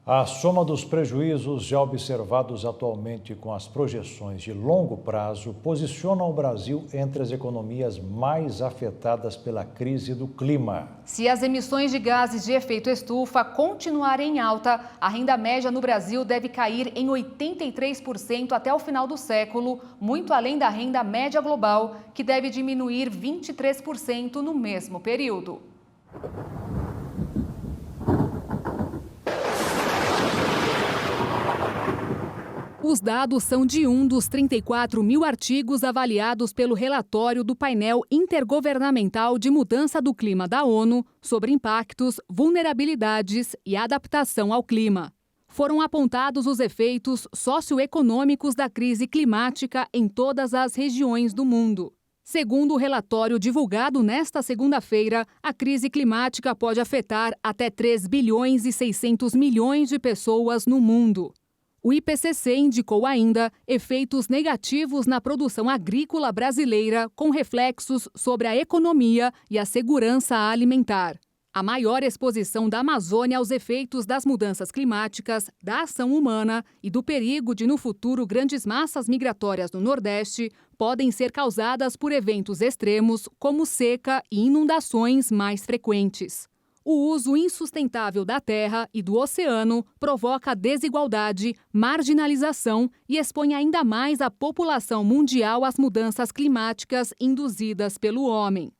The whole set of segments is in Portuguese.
A soma dos prejuízos já observados atualmente com as projeções de longo prazo posiciona o Brasil entre as economias mais afetadas pela crise do clima. Se as emissões de gases de efeito estufa continuarem em alta, a renda média no Brasil deve cair em 83% até o final do século, muito além da renda média global, que deve diminuir 23% no mesmo período. Os dados são de um dos 34 mil artigos avaliados pelo relatório do painel intergovernamental de mudança do clima da ONU sobre impactos, vulnerabilidades e adaptação ao clima. Foram apontados os efeitos socioeconômicos da crise climática em todas as regiões do mundo. Segundo o relatório divulgado nesta segunda-feira, a crise climática pode afetar até 3 bilhões e 600 milhões de pessoas no mundo. O IPCC indicou ainda efeitos negativos na produção agrícola brasileira, com reflexos sobre a economia e a segurança alimentar. A maior exposição da Amazônia aos efeitos das mudanças climáticas, da ação humana e do perigo de, no futuro, grandes massas migratórias no Nordeste podem ser causadas por eventos extremos, como seca e inundações mais frequentes. O uso insustentável da terra e do oceano provoca desigualdade, marginalização e expõe ainda mais a população mundial às mudanças climáticas induzidas pelo homem.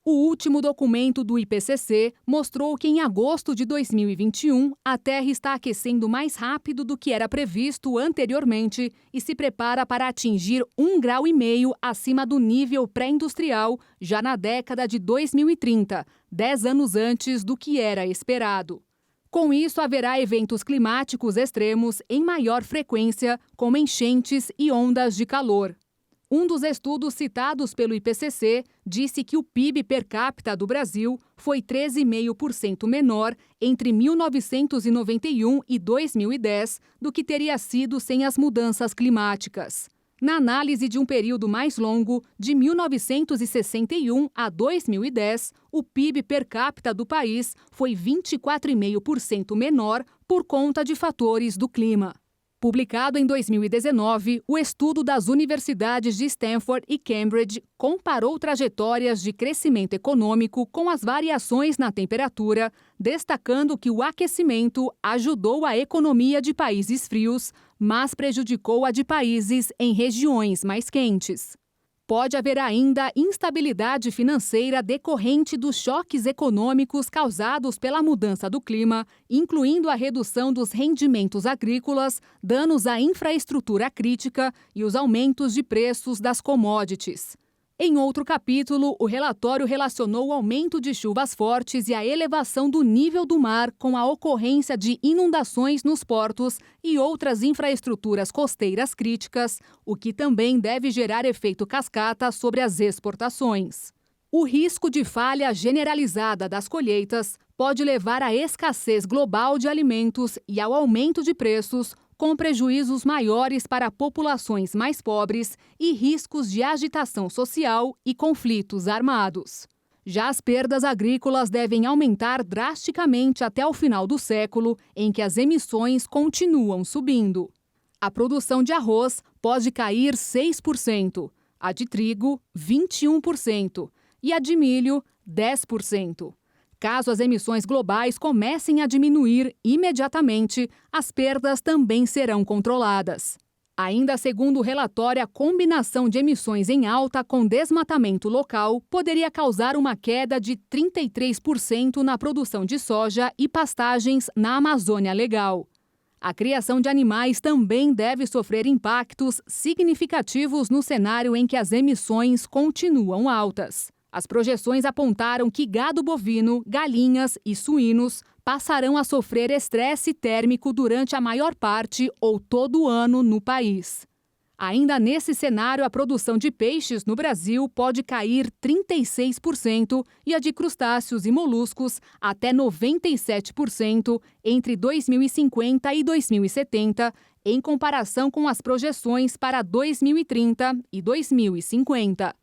O último documento do IPCC mostrou que em agosto de 2021, a Terra está aquecendo mais rápido do que era previsto anteriormente e se prepara para atingir 1,5 grau acima do nível pré-industrial já na década de 2030, 10 anos antes do que era esperado. Com isso, haverá eventos climáticos extremos em maior frequência, como enchentes e ondas de calor. Um dos estudos citados pelo IPCC disse que o PIB per capita do Brasil foi 13,5% menor entre 1991 e 2010 do que teria sido sem as mudanças climáticas. Na análise de um período mais longo, de 1961 a 2010, o PIB per capita do país foi 24,5% menor por conta de fatores do clima. Publicado em 2019, o estudo das universidades de Stanford e Cambridge comparou trajetórias de crescimento econômico com as variações na temperatura, destacando que o aquecimento ajudou a economia de países frios, mas prejudicou a de países em regiões mais quentes. Pode haver ainda instabilidade financeira decorrente dos choques econômicos causados pela mudança do clima, incluindo a redução dos rendimentos agrícolas, danos à infraestrutura crítica e os aumentos de preços das commodities. Em outro capítulo, o relatório relacionou o aumento de chuvas fortes e a elevação do nível do mar com a ocorrência de inundações nos portos e outras infraestruturas costeiras críticas, o que também deve gerar efeito cascata sobre as exportações. O risco de falha generalizada das colheitas pode levar à escassez global de alimentos e ao aumento de preços, com prejuízos maiores para populações mais pobres e riscos de agitação social e conflitos armados. Já as perdas agrícolas devem aumentar drasticamente até o final do século, em que as emissões continuam subindo. A produção de arroz pode cair 6%, a de trigo, 21% e a de milho, 10%. Caso as emissões globais comecem a diminuir imediatamente, as perdas também serão controladas. Ainda segundo o relatório, a combinação de emissões em alta com desmatamento local poderia causar uma queda de 33% na produção de soja e pastagens na Amazônia Legal. A criação de animais também deve sofrer impactos significativos no cenário em que as emissões continuam altas. As projeções apontaram que gado bovino, galinhas e suínos passarão a sofrer estresse térmico durante a maior parte ou todo o ano no país. Ainda nesse cenário, a produção de peixes no Brasil pode cair 36% e a de crustáceos e moluscos até 97% entre 2050 e 2070, em comparação com as projeções para 2030 e 2050.